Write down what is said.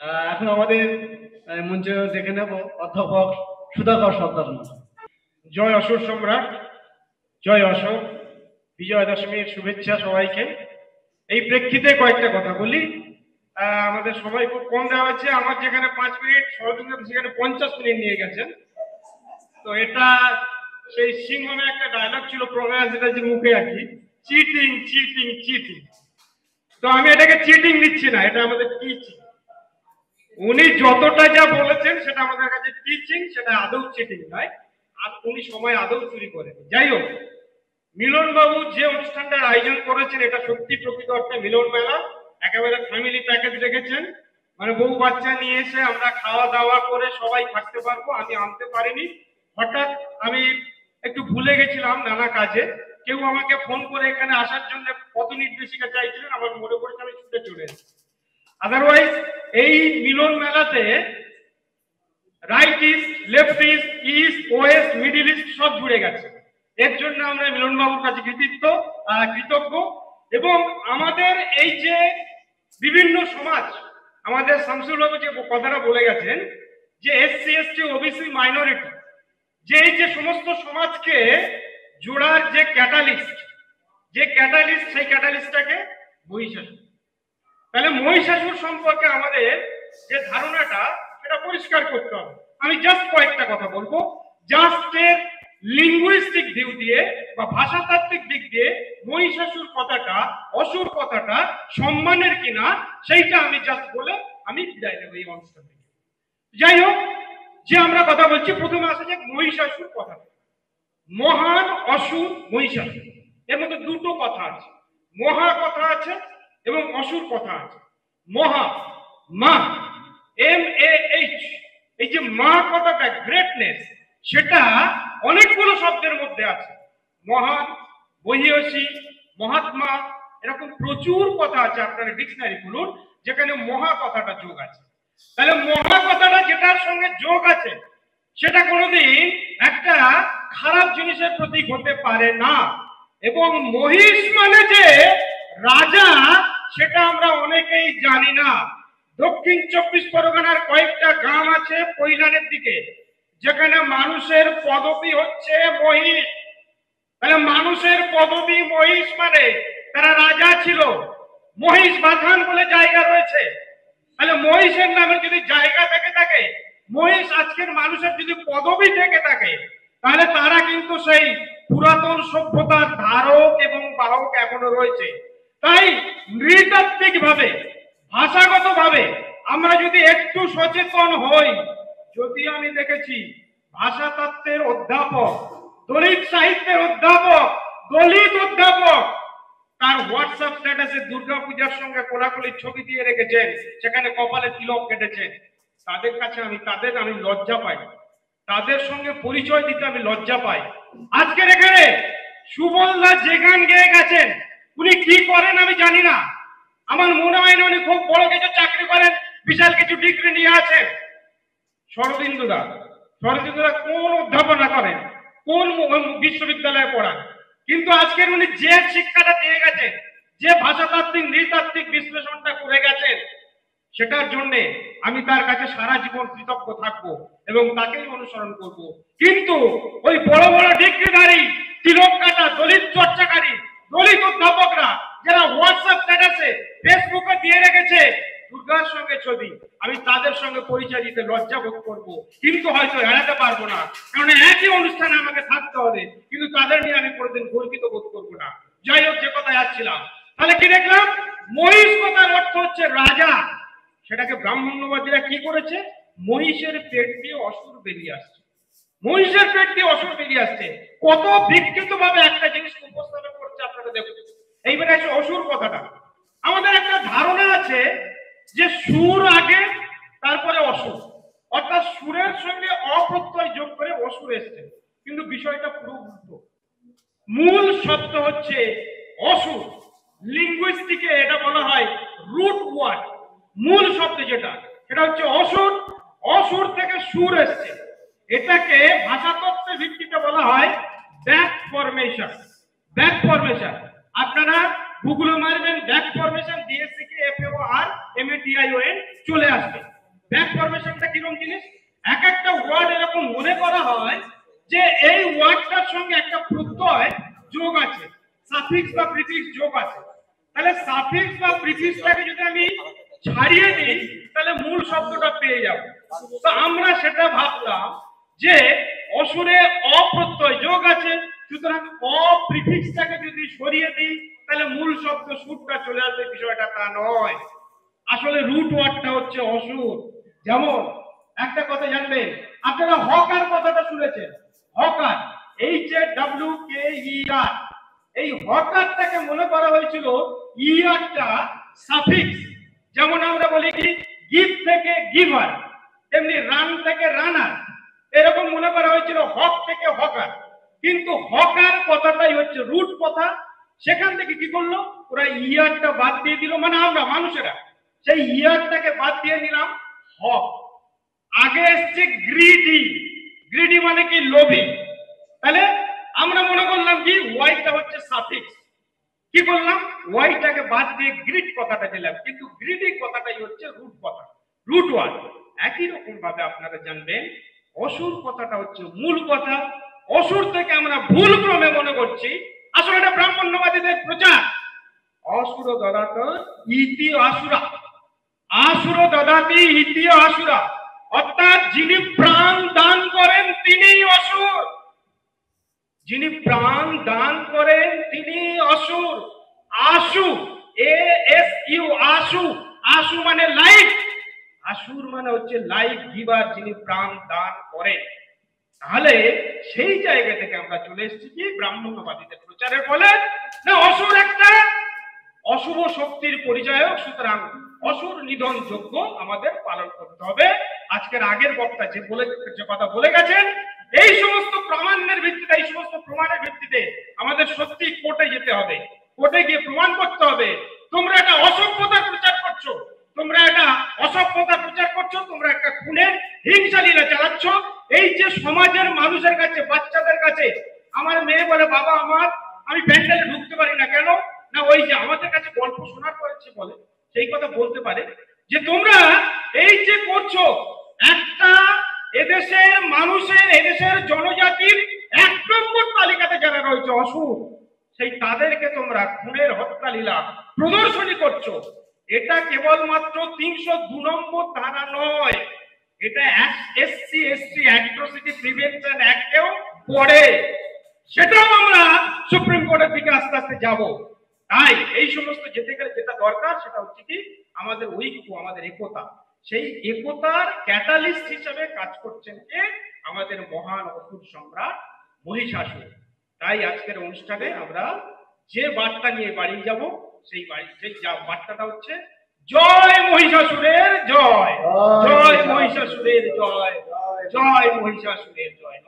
এখন আমাদের মঞ্চে দেখে নেব অধ্যাপক সুধাকর সর্দার। জয় অশোক সম্রাট, জয় অশোক, বিজয়া দশমীর শুভেচ্ছা সবাইকে। এই প্রেক্ষিতে কয়েকটা কথা বলি। আমাদের সবাই খুব কম দেওয়া হচ্ছে, আমার যেখানে 5 মিনিট, শরদিন্দু সেখানে 50 মিনিট নিয়ে গেছেন। তো এটা সেই সিংহমে একটা ডায়লগ ছিল প্রমেয়, যেটা যে মুখে আঁকি, চিটিং চিটিং চিটিং। তো আমি এটাকে চিটিং দিচ্ছি না, এটা আমাদের টিচিং। উনি যতটা যা বলেছেন সেটা আমাদের কাছে টিচিং, সেটা আদৌ চিটিং নয়। আর উনি সময় আদৌ চুরি করেন। যাই হোক, মিলন বাবু যে অনুষ্ঠানটার আয়োজন করেছেন এটা সত্যি প্রকৃত অর্থে মিলন মেলা। একেবারে ফ্যামিলি প্যাকেজ রেখেছেন, মানে বউ বাচ্চা নিয়ে এসে আমরা খাওয়া দাওয়া করে সবাই থাকতে পারবো। আমি আনতে পারিনি, হঠাৎ আমি একটু ভুলে গেছিলাম নানা কাজে। কেউ আমাকে ফোন করে এখানে আসার জন্য পথ নির্দেশিকা চাইছিলেন, আমার মনে পড়েছে, আমি ছুটে চলে এসেছি। আদারওয়াইজ এই মিলন মেলাতে right east, left east, east West, middle east সব জুড়ে গেছে। এর জন্য আমরা মিলন বাবুর কাছে কৃতজ্ঞ। এবং আমাদের এই যে বিভিন্ন সমাজ, আমাদের শামসুল বাবু যে কথাটা বলে গেছেন যে এসসি এসটি ওবিসি মাইনরিটি, যে এই যে সমস্ত সমাজকে জোড়ার যে ক্যাটালিস্ট, সেই ক্যাটালিস্টটাকে মহিষাসুর। তাহলে মহিষাসুর সম্পর্কে আমাদের যে ধারণাটা সেটা পরিষ্কার করতে হবে। আমি জাস্ট কয়েকটা কথা বলবো। জাস্ট এর লিঙ্গুইস্টিক ভিউ দিয়ে বা ভাষাতাত্ত্বিক দিক দিয়ে মহিষাসুর কথাটা, অসুর কথাটা সম্মানের কিনা সেইটা আমি জাস্ট বলে আমি বিদায় নেব এই অনুষ্ঠান থেকে। যাই হোক, যে আমরা কথা বলছি, প্রথমে আসা যাক মহিষাসুর কথা। মহান, অসুর, মহিষাসুর, এর মধ্যে দুটো কথা আছে। মহা কথা আছে এবং অসুর কথা আছে। মহা, মা, MAH, এই যে মা কথাটা, গ্রেটনেস, সেটা অনেকগুলো শব্দের মধ্যে আছে। মহান, মহিয়সী, মহাত্মা, এরকম প্রচুর কথা আছে। আপনারা ডিকশনারি খুলুন, যেখানে মহা কথাটা যোগ আছে। তাহলে মহা কথাটা যেটার সঙ্গে যোগ আছে সেটা কোনোদিন একটা খারাপ জিনিসের প্রতীক হতে পারে না। এবং মহিষ মানে যে রাজা, সেটা আমরা অনেকেই জানি না। দক্ষিণ 24 পরগনার কয়েকটা গ্রাম আছে কৈলানের দিকে, যেখানে মানুষের পদবী হচ্ছে মহিষ। তাহলে মানুষের পদবী মহিষ মানে তারা রাজা ছিল। মহিষ বাথান বলে জায়গা রয়েছে। তাহলে মহিষের নামে যদি জায়গা থেকে থাকে, মহিষ আজকের মানুষের যদি পদবী থেকে থাকে, তাহলে তারা কিন্তু সেই পুরাতন সভ্যতার ধারক এবং বাহক এখনো রয়েছে। তাই নৃতাত্ত্বিক ভাবে, ভাষাগত ভাবে আমরা যদি একটু সচেতন হই, যদি আমি দেখেছি ভাষাতত্ত্বের অধ্যাপক, দলিত সাহিত্যের অধ্যাপক, দলিত অধ্যাপক, তার হোয়াটসঅ্যাপ স্ট্যাটাসে দুর্গাপূজার সঙ্গে কোলাকুলির ছবি দিয়ে রেখেছেন, সেখানে কপালে তিলক কেটেছেন। তাদের আমি লজ্জা পাই, তাদের সঙ্গে পরিচয় দিতে আমি লজ্জা পাই। আজকের এখানে সুবলদা যে গান গেয়ে গেছেন, উনি কি করেন আমি জানি না। আমার মনে হয় না উনি খুব বড় কিছু চাকরি করেন, বিশাল কিছু ডিগ্রি নিয়ে আছেন। শরদিন্দুদা কোন অধ্যাপনা করেন, কোন বিশ্ববিদ্যালয়ে পড়ান, কিন্তু আজকের উনি যে শিক্ষাটা দিয়ে গেছেন, যে ভাষাতাত্ত্বিক নৃতাত্ত্বিক বিশ্লেষণটা করে গেছেন, সেটার জন্য আমি তার কাছে সারা জীবন কৃতজ্ঞ থাকবো এবং তাকেই অনুসরণ করব। কিন্তু ওই বড় বড় ডিগ্রিধারী, তিলক কাটা, দলিত চর্চাকারী, দলিত অধ্যাপকরা যারা হোয়াটসঅ্যাপ স্ট্যাটাসে, ফেসবুকে দিয়ে রেখেছে দুর্গার সঙ্গে ছবি, আমি তাদের সঙ্গে পরিচয় দিতে লজ্জা বোধ করবো, কিন্তু হয়তো এড়াতে পারবো না, কারণ একই অনুষ্ঠানে আমাকে থাকতে হবে। কিন্তু তাদের নিয়ে আমি কোনোদিন গর্বিত বোধ করবো না। যাই হোক, যে কথায় আসছিলাম, তাহলে কি দেখলাম, মহিষ কথার অর্থ হচ্ছে রাজা। সেটাকে ব্রাহ্মণ্যবাদীরা কি করেছে, মহিষের পেট দিয়ে অসুর বেরিয়ে আসছে। মহিষের পেট দিয়ে অসুর বেরিয়ে আসছে, কত বিকৃত ভাবে একটা জিনিস উপস্থাপন করছে আপনারা দেখুন। এইবারে আছে অসুর কথাটা। আমাদের একটা ধারণা আছে যে সুর আগে, তারপরে অসুর, অর্থাৎ সুরের সঙ্গে অপ্রত্যয় যোগ করে অসুর এসছে, কিন্তু বিষয়টা পুরো উল্টো। মূল শব্দ হচ্ছে অসুর। লিঙ্গুইস্টিকে এটা বলা হয় রুট ওয়ার্ড। মূল শব্দ যেটা, সেটা হচ্ছে অসুর। অসুর থেকে সুর এসছে। এটাকে ভাষাতত্ত্বের ভিত্তিতে বলা হয় ব্যাক ফরমেশন। ব্যাক ফরমেশন আপনারা গুগলে মারবেন back formation, DSCK FAOR MATION, চলে আসবে। ব্যাক ফরমেশনটা কিরকম জিনিস? এক একটা ওয়ার্ড এরকম মনে করা হয় যে এই ওয়ার্ডটার সঙ্গে একটা প্রত্যয় যোগ আছে, সাফিক্স বা প্রিফিক্স যোগ আছে। তাহলে সাফিক্স বা প্রিফিক্সটাকে যদি আমি ছাড়িয়ে দিই তাহলে মূল শব্দটা পেয়ে যাব। তো আমরা সেটা ভাবলাম যে অসুরে অপ্রত্যয় যোগ আছে, সুতরাং অপ্রিফিক্সটাকে যদি সরিয়ে দিই তাহলে মূল শব্দ সুরটা চলে আসবে। বিষয়টা তা নয়, আসলে রুট ওয়ার্ডটা হচ্ছে অসুর। যেমন একটা কথা জানবেন, আপনারা হকার কথাটা শুনেছেন, হকার, HAWKER, এই হকারটাকে মনে করা হয়েছিল ইয়ারটা সাফিক্স। যেমন আমরা বলি কি গিভ থেকে গিভার, তেমনি রান থেকে রানার, এরকম মনে করা হয়েছিল হক থেকে হকার। কিন্তু হকার কথাটাই হচ্ছে রুট কথা। সেখান থেকে কি করলো, ওরা ইয়ারটা বাদ দিয়ে দিল, মানে আমরা মানুষেরা সেই ইয়ারটাকে বাদ দিয়ে নিলাম হক। আগে এসছে গ্রিডি, গ্রিডি মানে কি লোভী। তাহলে আমরা মনে করলাম কি ওয়াইটা হচ্ছে সাফিক্স, কি করলাম ওয়াইটাকে বাদ দিয়ে গ্রিড কথাটা দিলাম, কিন্তু গ্রিডি কথাটাই হচ্ছে রুট কথা, রুট ওয়ার্ড। একই রকম ভাবে আপনারা জানবেন অসুর কথাটা হচ্ছে মূল কথা। অসুর থেকে আমরা ভুল ক্রমে মনে করছি আসলে এটা ব্রাহ্মণ্যবাদীদের প্রচার। অসুর দদাত ইতি আসুরা, আসুর দদাতি ইতি আসুরা, অর্থাৎ যিনি প্রাণ দান করেন তিনিই অসুর, যিনি প্রাণ দান করেন তিনি অসুর। আশু, ASU, আশু, আশু মানে লাইফ, আসুর মানে হচ্ছে লাইফ গিভার, যিনি প্রাণ দান করেন। তাহলে সেই জায়গা থেকে আমরা চলে এসেছি কি ব্রাহ্মণ্যবাদীদের প্রচারের ফলে না অসুর একটা অশুভ শক্তির পরিচয়ক, সুতরাং অসুর নিধন যজ্ঞ আমাদের পালন করতে হবে। আজকের আগের বক্তা যে কথা বলে গেছেন, এই সমস্ত প্রামাণ্যের ভিত্তিতে, এই সমস্ত প্রমাণের ভিত্তিতে আমাদের সত্যি কোর্টে যেতে হবে, কোর্টে গিয়ে প্রমাণ করতে হবে তোমরা একটা অসভ্যতার প্রচার করছো, তোমরা একটা অসভ্যতার প্রচার করছো, তোমরা একটা খুনের হিংসা লীলা চালাচ্ছ। এই যে সমাজের মানুষের কাছে, বাচ্চাদের কাছে, আমার মেয়ে বলে বাবা আমি প্যান্ডেলে ঢুকতে পারি না, কেন না ওই যে আমাদের কাছে গল্প শোনার পরে বলে সেই কথা বলতে পারে যে তোমরা এই যে করছো একটা এদেশের মানুষের, এদেশের জনজাতির 1 নম্বর তালিকাতে যারা রয়েছে অসুর, সেই তাদেরকে তোমরা খুনের হত্যা লীলা প্রদর্শনী করছো। এটা কেবলমাত্র 302 নম্বর ধারা নয়, এটা SC/ST অ্যাট্রোসিটি প্রিভেনশন অ্যাক্টেও পড়ে। সেটাও আমরা সুপ্রিম কোর্টের দিকে আস্তে আস্তে যাব। তাই এই সমস্ত যেতে গেলে যেটা দরকার সেটা হচ্ছে কি আমাদের ঐক্য, আমাদের একতা। সেই একতার ক্যাটালিস্ট হিসেবে কাজ করছেন কে? আমাদের মহান অসুর সম্রাট মহিষাসুর। তাই আজকের অনুষ্ঠানে আমরা যে বার্তা নিয়ে বাড়ি যাব, সেই বার্তাটা হচ্ছে জয় মহিষাসুরের জয়, জয় মহিষাসুরের জয়, জয় মহিষাসুরের জয়।